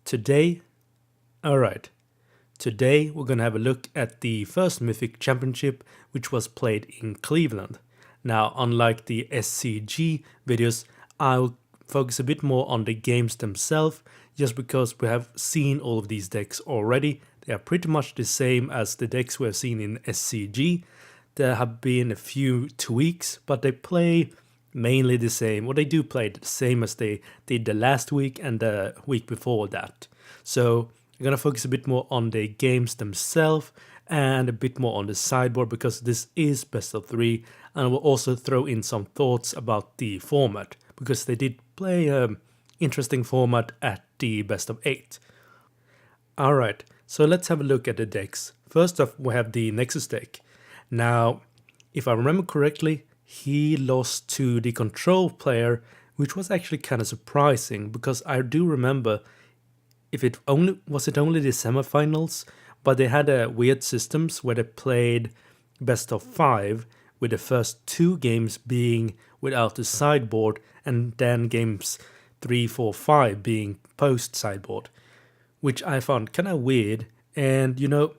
Today, alright, today we're gonna have a look at the first Mythic Championship, which was played in Cleveland. Now, unlike the SCG videos, I'll focus a bit more on the games themselves, just because we have seen all of these decks already. They are pretty much the same as the decks we have seen in SCG. There have been a few tweaks, but they play mainly the same, or they do play the same as they did the last week and the week before that. So I'm gonna focus a bit more on the games themselves and a bit more on the sideboard, because this is best of 3, and I will also throw in some thoughts about the format, because they did play an interesting format at the best of 8. Alright, so let's have a look at the decks. First off, we have the Nexus deck. Now, if I remember correctly, he lost to the control player, which was actually kind of surprising, because I do remember if it only the semifinals, but they had a weird systems where they played best of 5, with the first 2 games being without the sideboard, and then games 3, 4, 5 being post sideboard, which I found kind of weird. And you know,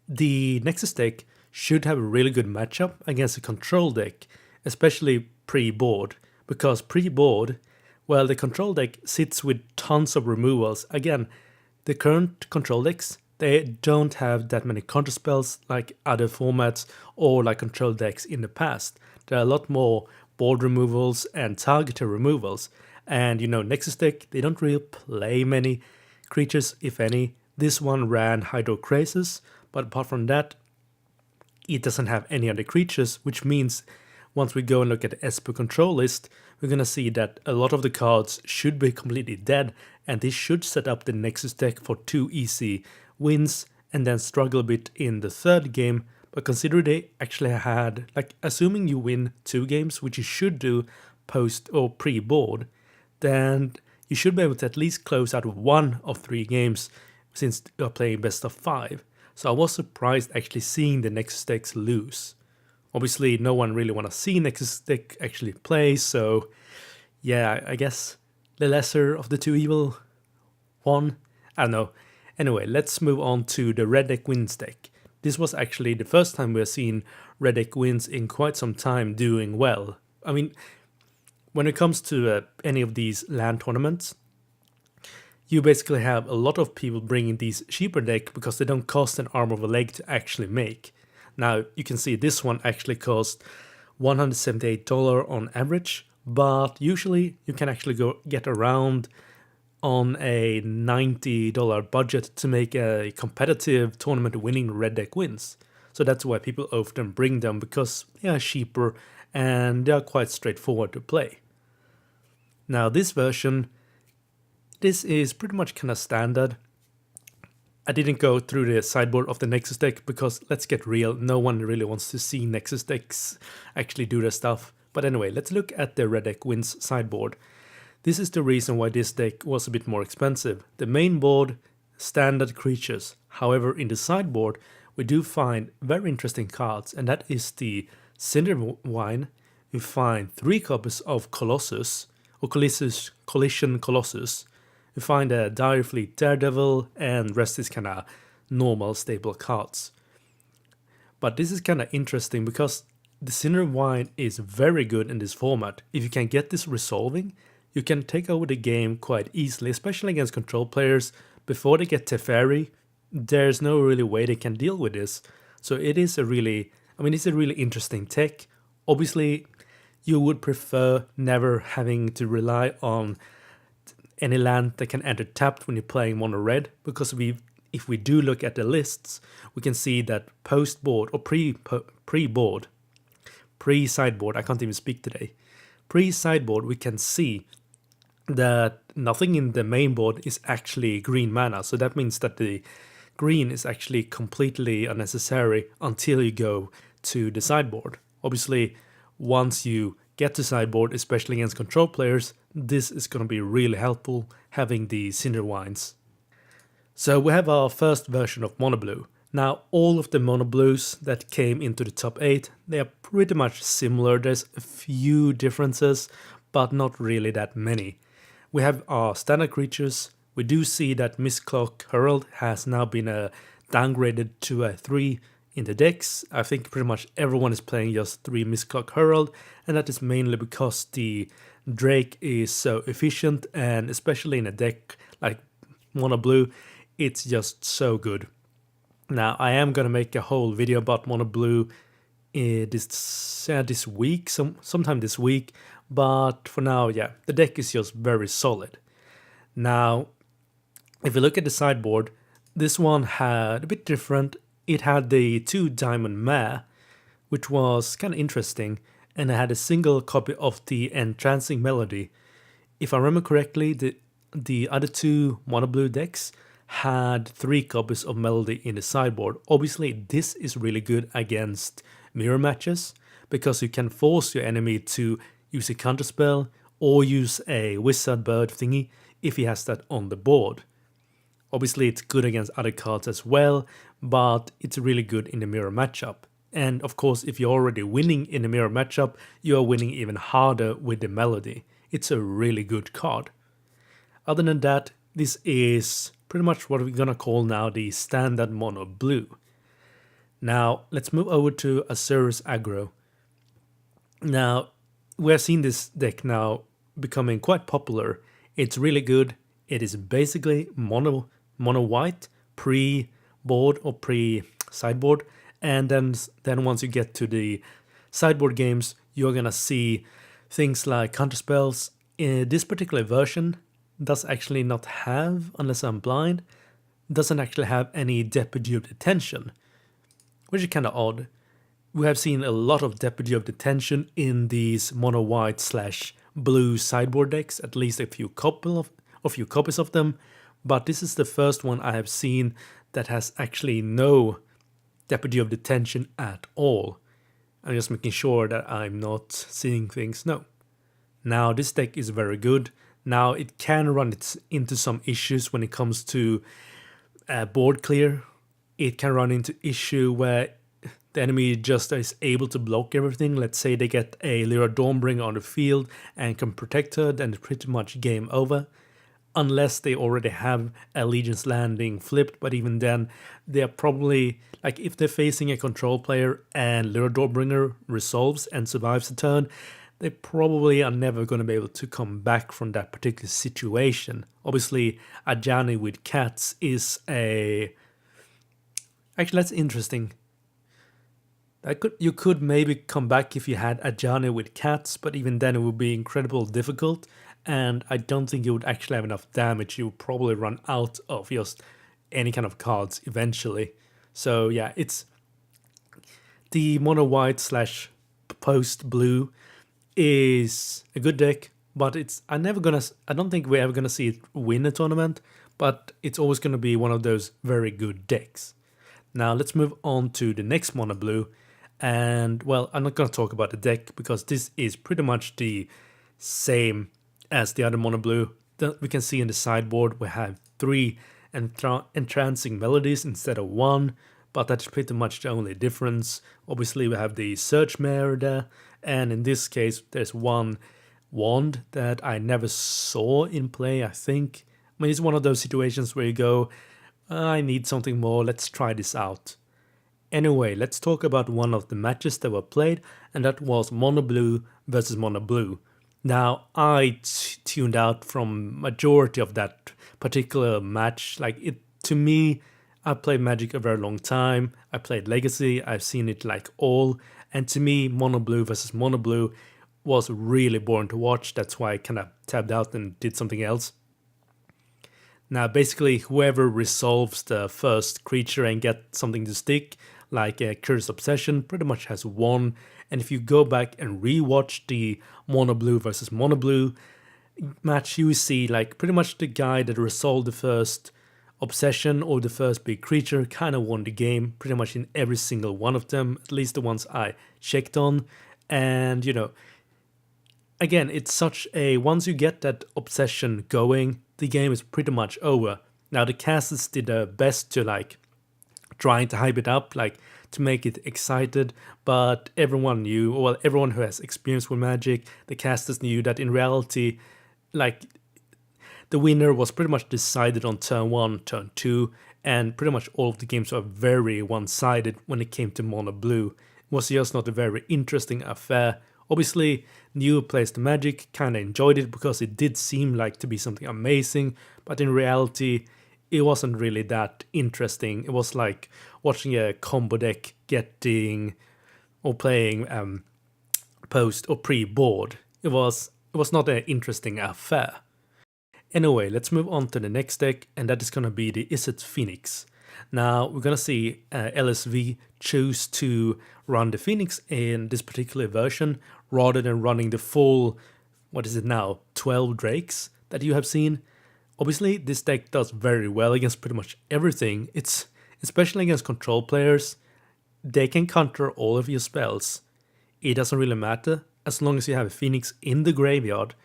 the Nexus deck should have a really good matchup against a control deck, especially pre-board, because pre-board, well, the control deck sits with tons of removals. Again, the current control decks, they don't have that many counter spells like other formats or like control decks in the past. There are a lot more board removals and targeter removals. And you know, Nexus deck, they don't really play many creatures, if any. This one ran Hydrocrasis, but apart from that, it doesn't have any other creatures, which means once we go and look at the Esper control list, we're gonna see that a lot of the cards should be completely dead, and this should set up the Nexus deck for 2 easy wins and then struggle a bit in the third game. But consider they actually had, like, assuming you win 2 games, which you should do post or pre-board, then you should be able to at least close out 1 of 3 games since you're playing best of 5. So I was surprised actually seeing the Nexus decks lose. Obviously, no one really want to see Nexus deck actually play, so yeah, I guess the lesser of the 2 evil won. I don't know. Anyway, let's move on to the Red Deck Wins deck. This was actually the first time we've seen Red Deck Wins in quite some time doing well. I mean, when it comes to any of these LAN tournaments, you basically have a lot of people bringing these cheaper decks because they don't cost an arm of a leg to actually make. Now, you can see this one actually cost $178 on average, but usually you can actually get around on a $90 budget to make a competitive tournament winning Red Deck Wins. So that's why people often bring them, because they are cheaper and they are quite straightforward to play. Now, this version, this is pretty much kind of standard. I didn't go through the sideboard of the Nexus deck because, let's get real, no one really wants to see Nexus decks actually do their stuff. But anyway, let's look at the Red Deck Wins sideboard. This is the reason why this deck was a bit more expensive. The main board, standard creatures. However, in the sideboard, we do find very interesting cards, and that is the Cinderwine. We find 3 copies of Colossus, or Collision Colossus. We find a Dire Fleet Daredevil, and rest is kind of normal stable cards. But this is kind of interesting because the Cinderwine is very good in this format. If you can get this resolving, you can take over the game quite easily, especially against control players. Before they get Teferi, there's no really way they can deal with this. So it is a really, it's a really interesting tech. Obviously, you would prefer never having to rely on any land that can enter tapped when you're playing mono red, because if we do look at the lists, we can see that post-board or pre-board, pre-sideboard, I can't even speak today, pre-sideboard, we can see that nothing in the main board is actually green mana. So that means that the green is actually completely unnecessary until you go to the sideboard. Obviously, once you get to sideboard, especially against control players, this is going to be really helpful having the Cinderwines. So we have our first version of Mono Blue. Now, all of the Mono Blues that came into the top 8, they are pretty much similar. There's a few differences, but not really that many. We have our standard creatures, we do see that Mistcloak Herald has now been downgraded to a 3 in the decks. I think pretty much everyone is playing just 3 Mistcloak Herald, and that is mainly because the Drake is so efficient, and especially in a deck like Mono Blue, it's just so good. Now, I am gonna make a whole video about Mono Blue this week, sometime this week, but for now, yeah, the deck is just very solid. Now, if you look at the sideboard, this one had a bit different. It had the 2 Diamond Mare, which was kind of interesting, and it had a single copy of the Entrancing Melody. If I remember correctly, the other 2 Mono Blue decks had 3 copies of Melody in the sideboard. Obviously, this is really good against mirror matches, because you can force your enemy to use a counterspell or use a wizard bird thingy if he has that on the board. Obviously, it's good against other cards as well, but it's really good in the mirror matchup. And of course, if you're already winning in the mirror matchup, you are winning even harder with the Melody. It's a really good card. Other than that, this is pretty much what we're gonna call now the standard Mono Blue. Now, let's move over to Azurus Aggro. Now, we're seeing this deck now becoming quite popular. It's really good. It is basically mono white, pre-board or pre-sideboard. And then once you get to the sideboard games, you're gonna see things like counterspells. This particular version does actually not have, unless I'm blind, doesn't actually have any Deputy of Detention, which is kind of odd. We have seen a lot of Deputy of Detention in these mono white / blue sideboard decks, at least a few copies of them, but this is the first one I have seen that has actually no Deputy of Detention at all. I'm just making sure that I'm not seeing things. No. Now, this deck is very good. Now, it can run into some issues when it comes to board clear. It can run into issue where the enemy just is able to block everything. Let's say they get a Lyra Dawnbringer on the field and can protect her, then it's pretty much game over. Unless they already have Allegiance Landing flipped, but even then, they're probably, like, if they're facing a control player and Lyra Dawnbringer resolves and survives the turn, they probably are never going to be able to come back from that particular situation. Obviously, Ajani with cats is a... Actually, that's interesting. You could maybe come back if you had Ajani with cats, but even then it would be incredibly difficult, and I don't think you would actually have enough damage. You would probably run out of just any kind of cards eventually. So yeah, it's the mono white / post blue is a good deck, but I don't think we're ever gonna see it win a tournament, but it's always gonna be one of those very good decks. Now let's move on to the next mono blue, and well, I'm not gonna talk about the deck because this is pretty much the same as the other mono blue. We can see in the sideboard we have 3 entrancing melodies instead of 1, but that's pretty much the only difference. Obviously, we have the Search Mare there, and in this case, there's 1 wand that I never saw in play, I think. I mean, it's one of those situations where you go, I need something more, let's try this out. Anyway, let's talk about one of the matches that were played, and that was Mono Blue versus Mono Blue. Now, I tuned out from majority of that particular match. To me, I played Magic a very long time. I played Legacy. I've seen it like all. And to me, Mono Blue versus Mono Blue was really boring to watch. That's why I kind of tabbed out and did something else. Now, basically, whoever resolves the first creature and get something to stick, like a Curious Obsession, pretty much has won. And if you go back and rewatch the Mono Blue versus Mono Blue match, you see like pretty much the guy that resolved the first Obsession or the first big creature kind of won the game pretty much in every single one of them, at least the ones I checked on. And again, it's such a, once you get that Obsession going, the game is pretty much over. Now the casters did their best to trying to hype it up, to make it excited, but everyone knew, well, everyone who has experience with Magic, the casters knew that in reality, the winner was pretty much decided on turn 1, turn 2, and pretty much all of the games were very one-sided when it came to mono blue. It was just not a very interesting affair. Obviously, new players to Magic kinda enjoyed it because it did seem like to be something amazing, but in reality, it wasn't really that interesting. It was like watching a combo deck getting or playing post or pre-board. It was not an interesting affair. Anyway, let's move on to the next deck, and that is gonna be the Is It Phoenix. Now we're gonna see LSV choose to run the Phoenix in this particular version rather than running the full, what is it now, 12 Drakes that you have seen. Obviously, this deck does very well against pretty much everything. It's especially against control players. They can counter all of your spells. It doesn't really matter as long as you have a Phoenix in the graveyard.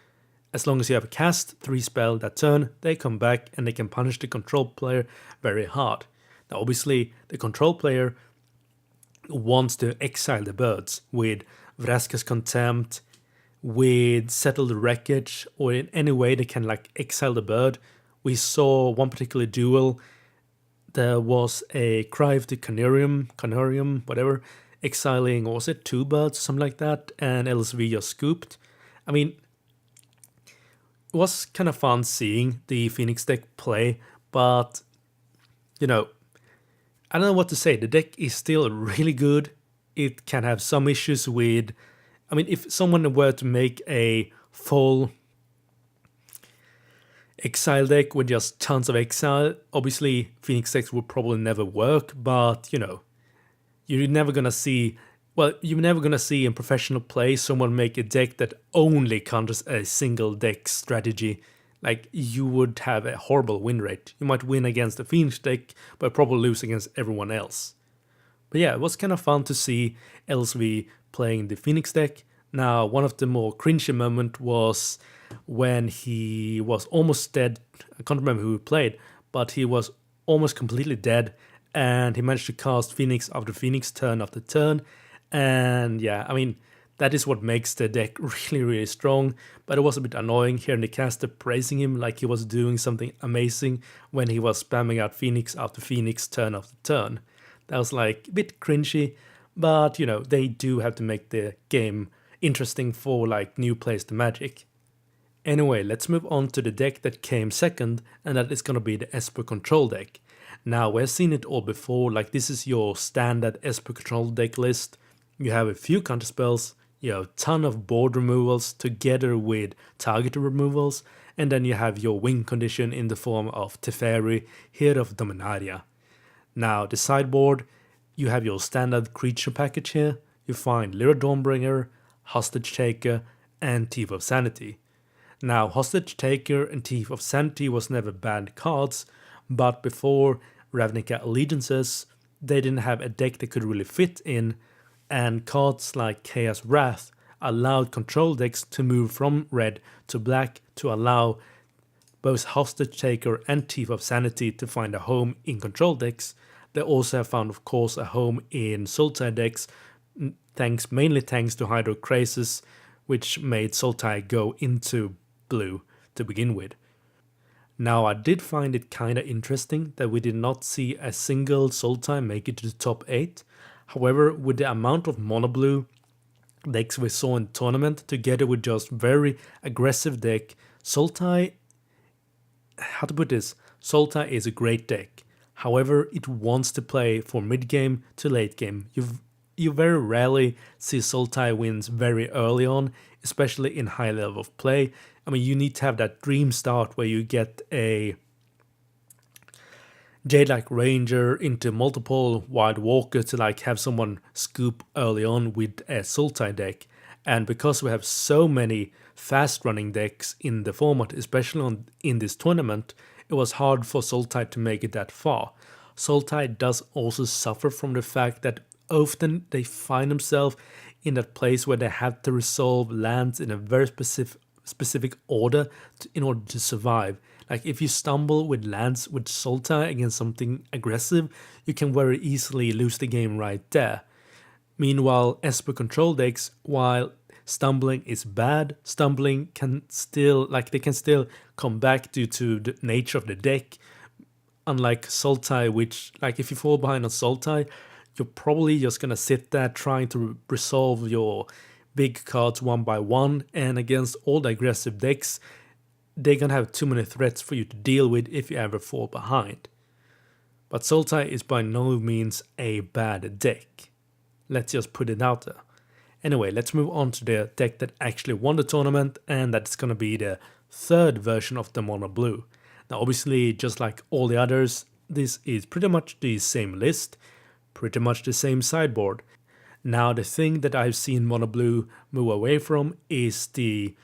As long as you have a cast 3 spell that turn, they come back and they can punish the control player very hard. Now obviously, the control player wants to exile the birds with Vraska's Contempt, with Settle the Wreckage, or in any way they can like exile the bird. We saw one particular duel. There was a Cry of the Canarium, whatever, exiling, or was it 2 birds, something like that, and LSV just scooped. I mean, it was kind of fun seeing the Phoenix deck play, but, you know, I don't know what to say. The deck is still really good. It can have some issues with, I mean, if someone were to make a full exile deck with just tons of exile, obviously Phoenix decks would probably never work, but, you know, you're never gonna see in professional play someone make a deck that only counters a single deck strategy. Like, you would have a horrible win rate. You might win against the Phoenix deck, but probably lose against everyone else. But yeah, it was kind of fun to see LSV playing the Phoenix deck. Now, one of the more cringy moments was when he was almost dead. I can't remember who he played, but he was almost completely dead, and he managed to cast Phoenix after Phoenix turn after turn. And yeah, I mean, that is what makes the deck really, really strong. But it was a bit annoying hearing the caster praising him like he was doing something amazing when he was spamming out Phoenix after Phoenix turn after turn. That was like a bit cringy, but you know, they do have to make the game interesting for like new players to Magic. Anyway, let's move on to the deck that came second, and that is gonna be the Esper Control deck. Now, we've seen it all before, like this is your standard Esper Control deck list. You have a few counter spells, you have a ton of board removals together with target removals, and then you have your win condition in the form of Teferi, Hero of Dominaria. Now, the sideboard, you have your standard creature package here. You find Lyra Dawnbringer, Hostage Taker, and Thief of Sanity. Now, Hostage Taker and Thief of Sanity was never banned cards, but before Ravnica Allegiances, they didn't have a deck that could really fit in, and cards like Chaos Wrath allowed control decks to move from red to black to allow both Hostage Taker and Thief of Sanity to find a home in control decks. They also have found, of course, a home in Sultai decks, mainly thanks to Hydro Krasis, which made Sultai go into blue to begin with. Now, I did find it kinda interesting that we did not see a single Sultai make it to the top 8. However, with the amount of mono blue decks we saw in the tournament, together with just very aggressive deck, Sultai, how to put this, Sultai is a great deck. However, it wants to play for mid-game to late game. You very rarely see Sultai wins very early on, especially in high level of play. I mean, you need to have that dream start where you get a Jade-like Ranger into multiple Wild Walker to like have someone scoop early on with a Sultai deck. And because we have so many fast-running decks in the format, especially in this tournament, it was hard for Sultai to make it that far. Sultai does also suffer from the fact that often they find themselves in that place where they have to resolve lands in a very specific order in order to survive. Like if you stumble with lands with Sultai against something aggressive, you can very easily lose the game right there. Meanwhile, Esper control decks, while stumbling is bad. Stumbling can still, like, they can still come back due to the nature of the deck. Unlike Sultai, which, like, if you fall behind on Sultai, you're probably just gonna sit there trying to resolve your big cards one by one, and against all the aggressive decks, they're gonna have too many threats for you to deal with if you ever fall behind. But Sultai is by no means a bad deck. Let's just put it out there. Anyway, let's move on to the deck that actually won the tournament, and that's gonna be the third version of the Mono Blue. Now obviously, just like all the others, this is pretty much the same list, pretty much the same sideboard. Now the thing that I've seen Mono Blue move away from is the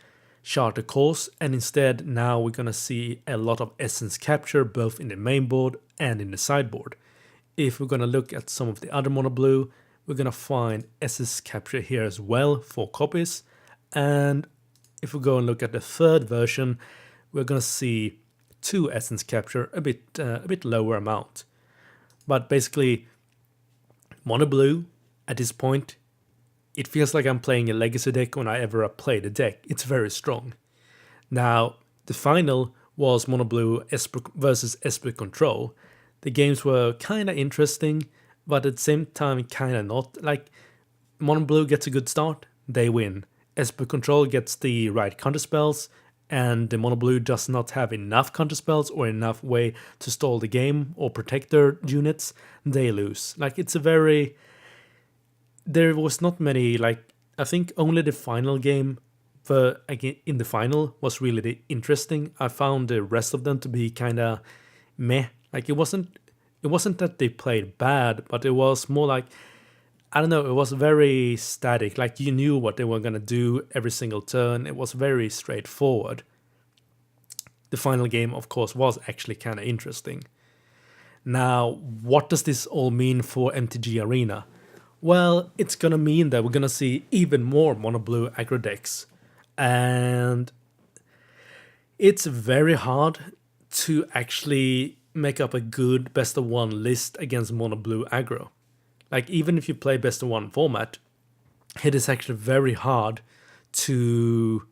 Charter Course, and instead now we're gonna see a lot of essence capture both in the main board and in the sideboard. If we're gonna look at some of the other Mono Blue, we're gonna find essence capture here as well, 4 copies. And if we go and look at the third version, we're gonna see 2 essence capture, a bit lower amount. But basically, Mono Blue at this point, it feels like I'm playing a legacy deck when I ever play the deck. It's very strong. Now, the final was Mono Blue versus Esper Control. The games were kinda interesting, but at the same time kinda not. Like, Mono Blue gets a good start, they win. Esper Control gets the right counterspells, and the Mono Blue does not have enough counterspells or enough way to stall the game or protect their units, they lose. Like, it's a very... There was not many, like, I think only the final game again in the final was really interesting. I found the rest of them to be kinda meh. Like, it wasn't that they played bad, but it was more like, I don't know, it was very static. Like, you knew what they were gonna do every single turn. It was very straightforward. The final game, of course, was actually kinda interesting. Now, what does this all mean for MTG Arena? Well, it's gonna mean that we're gonna see even more Mono Blue aggro decks. And it's very hard to actually make up a good best of one list against Mono Blue aggro. Like, even if you play best of one format, it is actually very hard to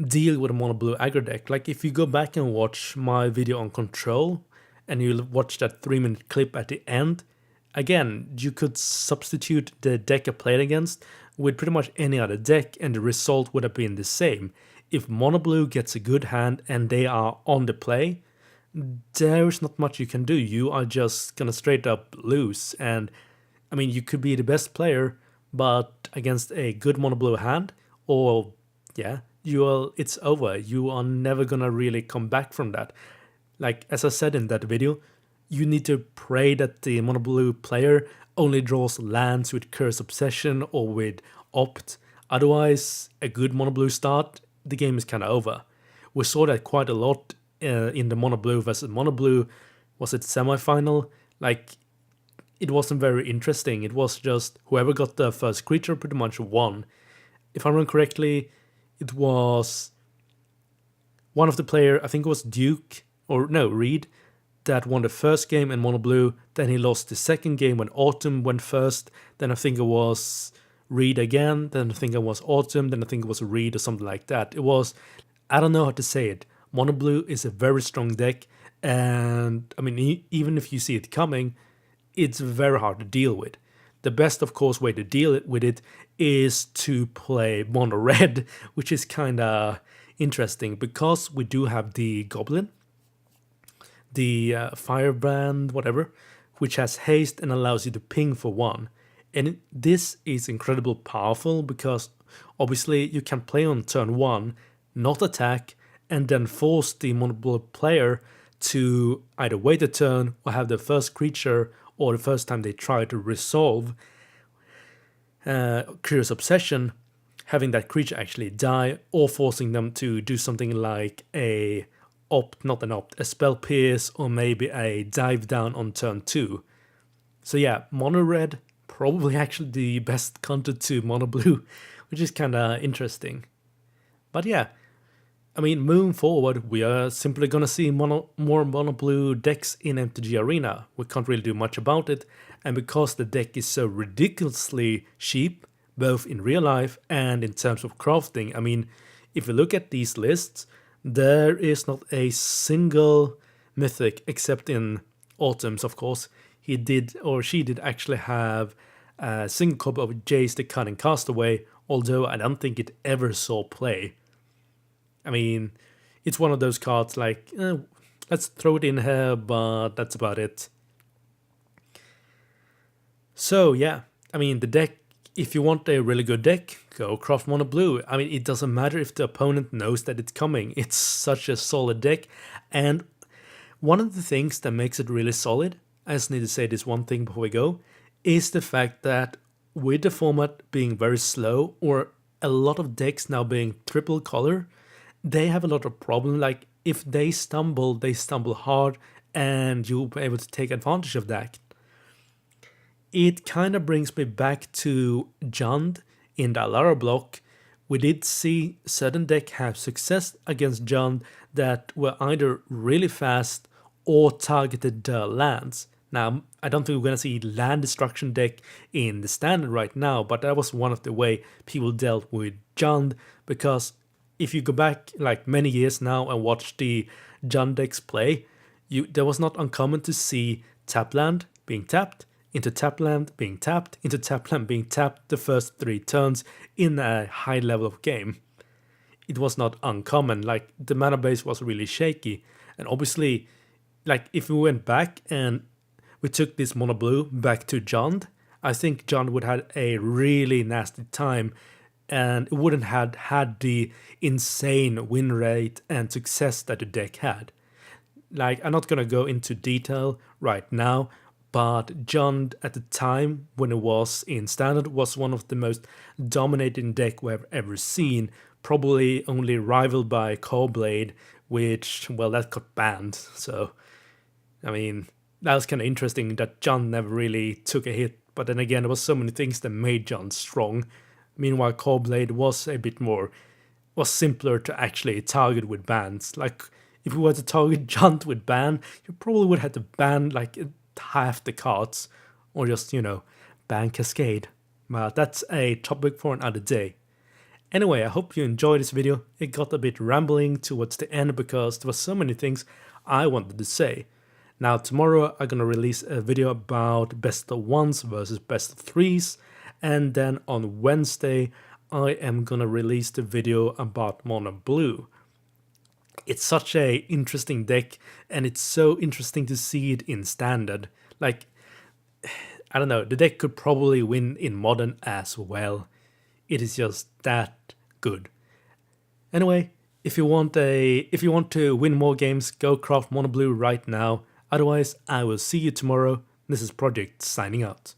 deal with a Mono Blue aggro deck. Like, if you go back and watch my video on Control, and you watch that 3-minute clip at the end, again, you could substitute the deck I played against with pretty much any other deck, and the result would have been the same. If Mono Blue gets a good hand and they are on the play, there's not much you can do. You are just gonna straight up lose. And I mean, you could be the best player, but against a good Mono Blue hand, or yeah, it's over. You are never gonna really come back from that. Like, as I said in that video, you need to pray that the Mono Blue player only draws lands with Curse Obsession or with Opt. Otherwise, a good Mono Blue start, the game is kind of over. We saw that quite a lot in the Mono Blue versus Mono Blue, was it semi-final? Like, it wasn't very interesting. It was just whoever got the first creature pretty much won. If I remember correctly, it was one of the player, I think it was Duke, or no, Reed, that won the first game in Mono Blue. Then he lost the second game when Autumn went first. Then I think it was Reed again. Then I think it was Autumn. Then I think it was Reed or something like that. It was, I don't know how to say it. Mono Blue is a very strong deck. And I mean, even if you see it coming, it's very hard to deal with. The best, of course, way to deal with it is to play Mono Red, which is kind of interesting because we do have the Goblin, the Firebrand, whatever, which has haste and allows you to ping for 1. And this is incredibly powerful because obviously you can play on turn 1, not attack, and then force the Mono Blue player to either wait a turn or have the first creature, or the first time they try to resolve Curious Obsession, having that creature actually die, or forcing them to do something like a Spell Pierce, or maybe a Dive Down on turn 2. So yeah, Mono Red, probably actually the best counter to Mono Blue, which is kind of interesting. But yeah, I mean, moving forward, we are simply gonna see more Mono Blue decks in MTG Arena. We can't really do much about it, and because the deck is so ridiculously cheap, both in real life and in terms of crafting. I mean, if you look at these lists, there is not a single mythic, except in Autumn's, of course. He did, or she did, actually have a single copy of Jace the Cunning Castaway, although I don't think it ever saw play. I mean, it's one of those cards like, let's throw it in here, but that's about it. So yeah, I mean, the deck, if you want a really good deck, go craft mono blue. I mean, it doesn't matter if the opponent knows that it's coming. It's such a solid deck. And one of the things that makes it really solid, I just need to say this one thing before we go, is the fact that with the format being very slow, or a lot of decks now being triple color, they have a lot of problem. Like, if they stumble hard, and you'll be able to take advantage of that. It kind of brings me back to Jund in the Alara block. We did see certain decks have success against Jund that were either really fast or targeted the lands. Now, I don't think we're going to see land destruction deck in the standard right now, but that was one of the way people dealt with Jund, because if you go back like many years now and watch the Jund decks play, there was not uncommon to see tap land being tapped, into tap land being tapped, into tap land being tapped the first 3 turns in a high level of game. It was not uncommon, like the mana base was really shaky. And obviously, like if we went back and we took this mono blue back to Jund, I think Jund would have a really nasty time, and it wouldn't have had the insane win rate and success that the deck had. Like, I'm not gonna go into detail right now, but Jund at the time when it was in standard was one of the most dominating deck we've ever seen, probably only rivaled by Coreblade, which, well, that got banned. So, I mean, that was kind of interesting that Jund never really took a hit, but then again, there was so many things that made Jund strong. Meanwhile, Coreblade was a bit more, was simpler to actually target with bans. Like, if we were to target Jund with ban, you probably would have to ban like half the cards, or just, ban Cascade. But that's a topic for another day. Anyway, I hope you enjoyed this video. It got a bit rambling towards the end because there were so many things I wanted to say. Now tomorrow I'm gonna release a video about best of ones versus best of threes, and then on Wednesday I am gonna release the video about mono blue. It's such a interesting deck, and it's so interesting to see it in standard. Like, I don't know, the deck could probably win in modern as well. It is just that good. Anyway, if you want to win more games, go craft mono blue right now. Otherwise, I will see you tomorrow. This is Project signing out.